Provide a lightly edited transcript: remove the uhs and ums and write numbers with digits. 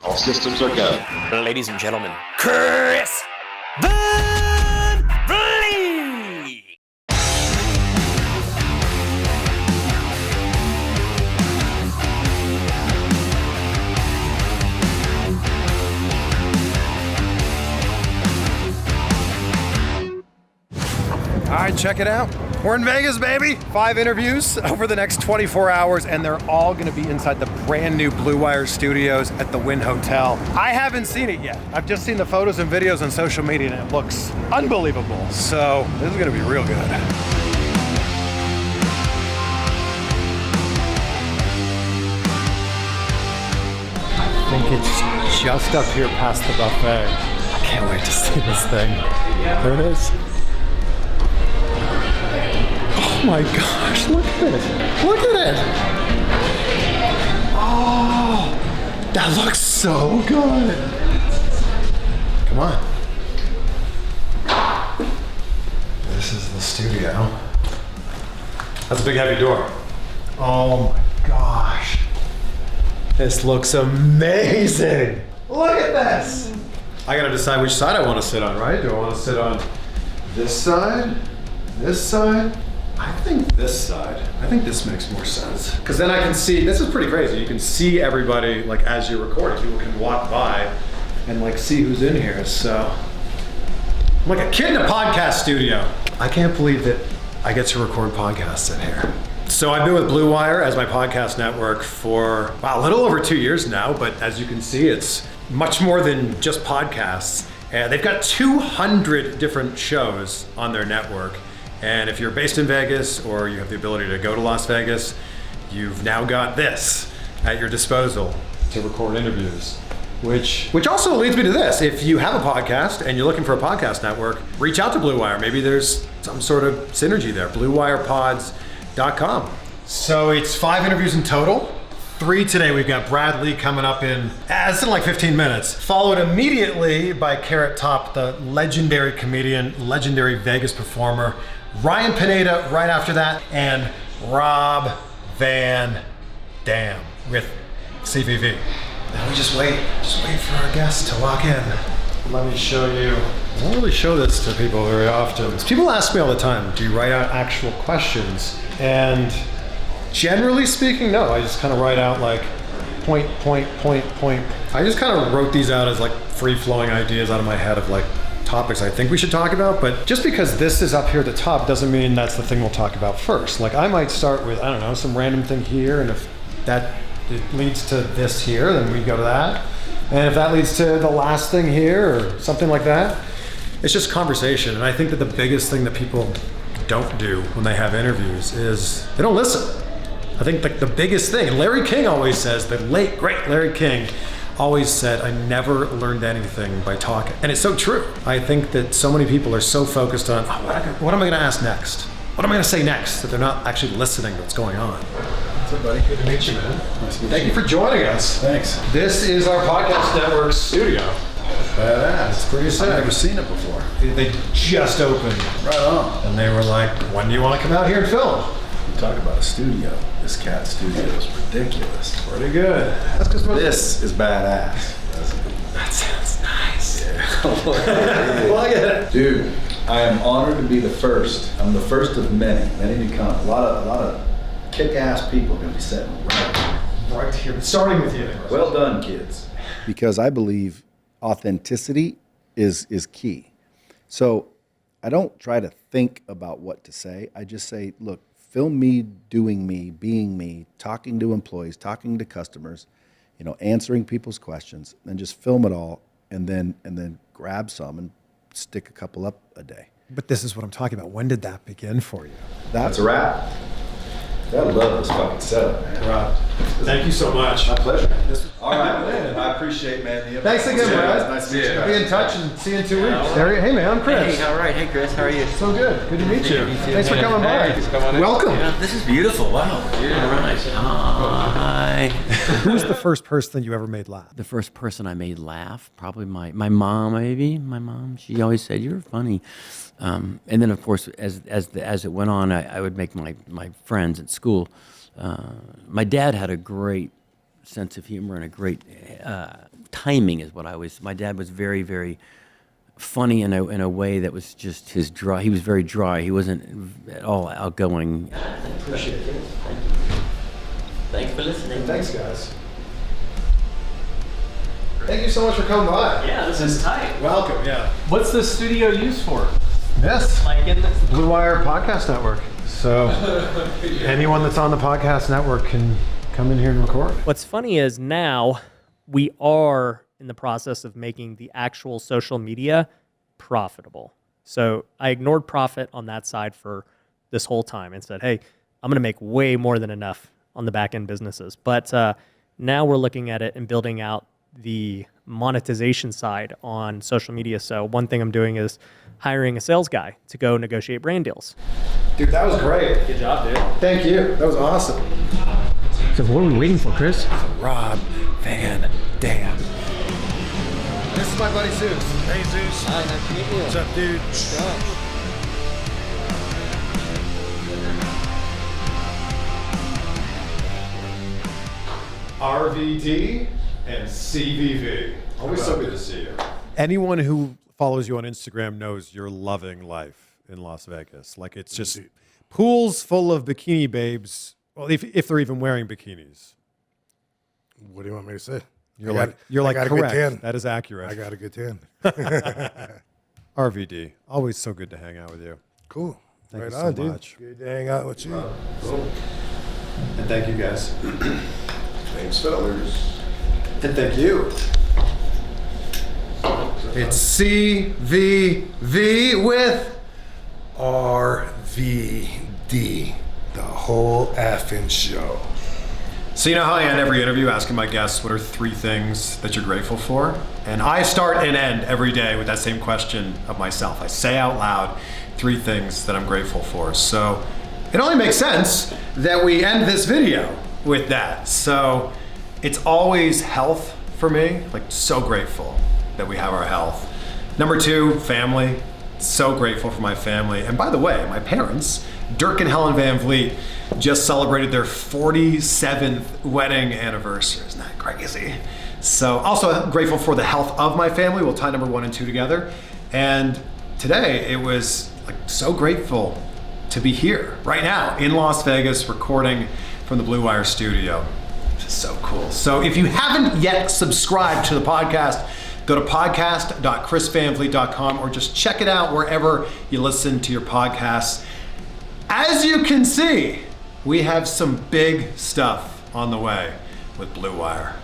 All systems are go. Ladies and gentlemen, Chris Van Vliet! All right, check it out. We're in Vegas, baby. 5 interviews over the next 24 hours, and they're all gonna be inside the brand new Blue Wire studios at the Wynn Hotel. I haven't seen it yet. I've just seen the photos and videos on social media, and it looks unbelievable. So this is gonna be real good. I think it's just up here past the buffet. I can't wait to see this thing. There it is. Oh my gosh, look at it. Look at it. Oh, that looks so good. Come on. This is the studio. That's a big heavy door. Oh my gosh. This looks amazing. Look at this. I gotta decide which side I want to sit on, right? Do I want to sit on this side? This side? I think this side. I think this makes more sense. Because then I can see, this is pretty crazy. You can see everybody like as you're recording. People can walk by and like see who's in here. So I'm like a kid in a podcast studio. I can't believe that I get to record podcasts in here. So I've been with Blue Wire as my podcast network for a little over 2 years now, but as you can see, it's much more than just podcasts. And they've got 200 different shows on their network. And if you're based in Vegas or you have the ability to go to Las Vegas, you've now got this at your disposal to record interviews. Which also leads me to this. If you have a podcast and you're looking for a podcast network, reach out to Blue Wire. Maybe there's some sort of synergy there. BlueWirePods.com. So it's 5 interviews in total. 3 today. We've got Brad Lee coming up it's in like 15 minutes. Followed immediately by Carrot Top, the legendary comedian, legendary Vegas performer. Ryan Pineda right after that, and Rob Van Dam with CVV. Now we just wait for our guests to walk in. Let me show you. I don't really show this to people very often. People ask me all the time, do you write out actual questions? And generally speaking, no. I just kind of write out like point. I just kind of wrote these out as like free-flowing ideas out of my head of like topics I think we should talk about, but just because this is up here at the top doesn't mean that's the thing we'll talk about first. Like I might start with, I don't know, some random thing here, and if it leads to this here, then we go to that. And if that leads to the last thing here or something like that, it's just conversation. And I think that the biggest thing that people don't do when they have interviews is they don't listen. I think like the biggest thing, and Larry King always says, the late, great Larry King always said, I never learned anything by talking. And it's so true. I think that so many people are so focused on, what am I gonna ask next? What am I gonna say next? That they're not actually listening to what's going on. What's up, buddy? Good to meet you, man. Nice to meet you. Thank you for joining us. Thanks. This is our podcast network studio. Badass. It's pretty sick. I've never seen it before. They just opened. Right on. And they were like, when do you want to come out here and film? You talk about a studio. This cat studio is ridiculous. Pretty good. That's because this is badass. That sounds nice. Yeah. Look at it. Dude, I am honored to be the first. I'm the first of many to come. A lot of kick-ass people are going to be sitting Right here. Starting with you. Well done, kids. Because I believe authenticity is key. So I don't try to think about what to say. I just say, look, film me doing me, being me, talking to employees, talking to customers, answering people's questions, and just film it all, and then grab some and stick a couple up a day. But this is what I'm talking about. When did that begin for you? That's a wrap. I love this fucking setup, man. Rob, thank you so much. My pleasure. All right, man. I appreciate, man. Thanks again, Brad. Nice to meet you. Be in touch and see you in 2 weeks. Hey, man, I'm Chris. Hey, all right. Hey, Chris, how are you? So good. Good to meet you. You too, Thanks for man. coming by. Hey, come on in. Welcome. Yeah, this is beautiful. Wow. Yeah, all right. Hi. Who's the first person you ever made laugh? The first person I made laugh, probably my mom, maybe. My mom, she always said, you're funny. And then, of course, as it went on, I would make my friends at school. My dad had a great sense of humor and a great timing is what I always. My dad was very, very funny in a way that was just his dry. He was very dry. He wasn't at all outgoing. Appreciate it. Thank you. Thanks for listening. Thanks, guys. Thank you so much for coming by. Yeah, this is tight. Welcome. Yeah. What's the studio used for? This Like in the Blue Wire Podcast Network. So anyone that's on the podcast network can come in here and record. What's funny is now we are in the process of making the actual social media profitable. So I ignored profit on that side for this whole time and said, hey, I'm going to make way more than enough on the back end businesses. But now we're looking at it and building out the monetization side on social media. So one thing I'm doing is hiring a sales guy to go negotiate brand deals. Dude, that was great. Good job, dude. Thank you. That was awesome. So what are we waiting for, Chris? Rob Van Dam. This is my buddy Zeus. Hey, Zeus. Hi, nice to meet you. What's up, dude? RVD and CVV. Always so good to see you. Anyone who follows you on Instagram knows you're loving life in Las Vegas. Like, it's just pools full of bikini babes. Well, if they're even wearing bikinis. What do you want me to say? You're I like got a correct. good tan. That is accurate. I got a good tan. RVD, always so good to hang out with you. Cool. Thank right you so on, dude. much. Good to hang out with you. And thank you guys. Thanks, fellas. And thank you. It's CVV with RVD. The whole effing show. So you know how I end every interview asking my guests what are 3 things that you're grateful for? And I start and end every day with that same question of myself. I say out loud 3 things that I'm grateful for. So it only makes sense that we end this video with that. So it's always health for me, like so grateful that we have our health. Number 2, family. So grateful for my family. And by the way, my parents, Dirk and Helen Van Vliet, just celebrated their 47th wedding anniversary. Isn't that crazy? So also grateful for the health of my family. We'll tie number 1 and 2 together. And today it was like so grateful to be here right now in Las Vegas recording from the Blue Wire studio. It's so cool. So if you haven't yet subscribed to the podcast, go to podcast.chrisvanvliet.com or just check it out wherever you listen to your podcasts. As you can see, we have some big stuff on the way with Blue Wire.